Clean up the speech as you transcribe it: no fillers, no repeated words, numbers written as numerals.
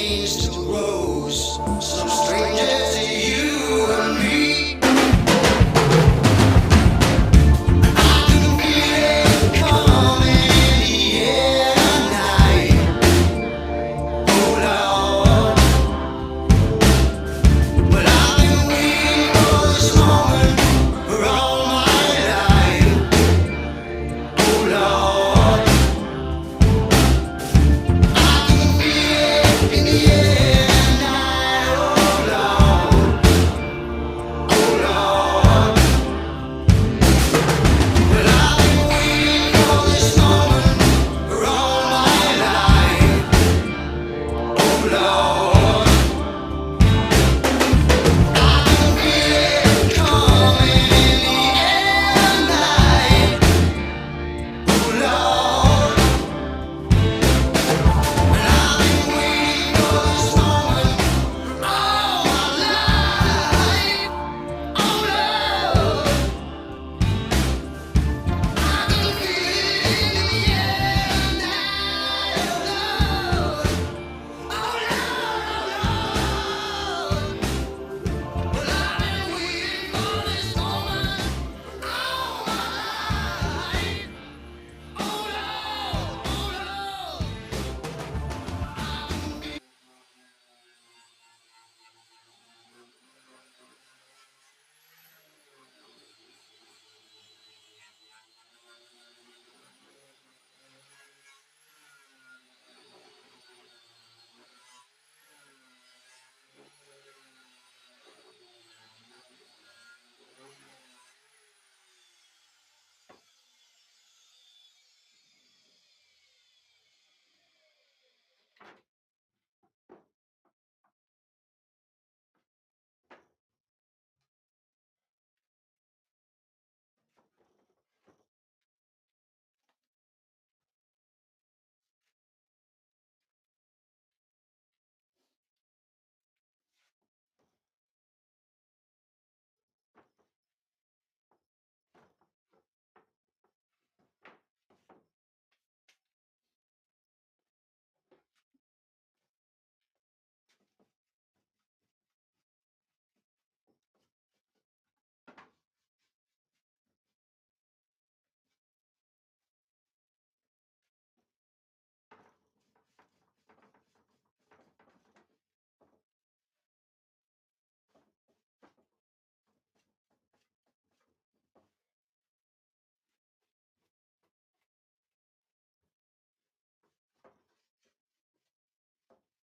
means to rose, some stranger to you and me. I can feel it coming in the air tonight. Oh Lord, but I've been waiting for this moment for all my life. Oh Lord, I can feel it in the air tonight. Oh Lord, oh Lord, but I've been waiting for this moment for all my life. Oh Lord.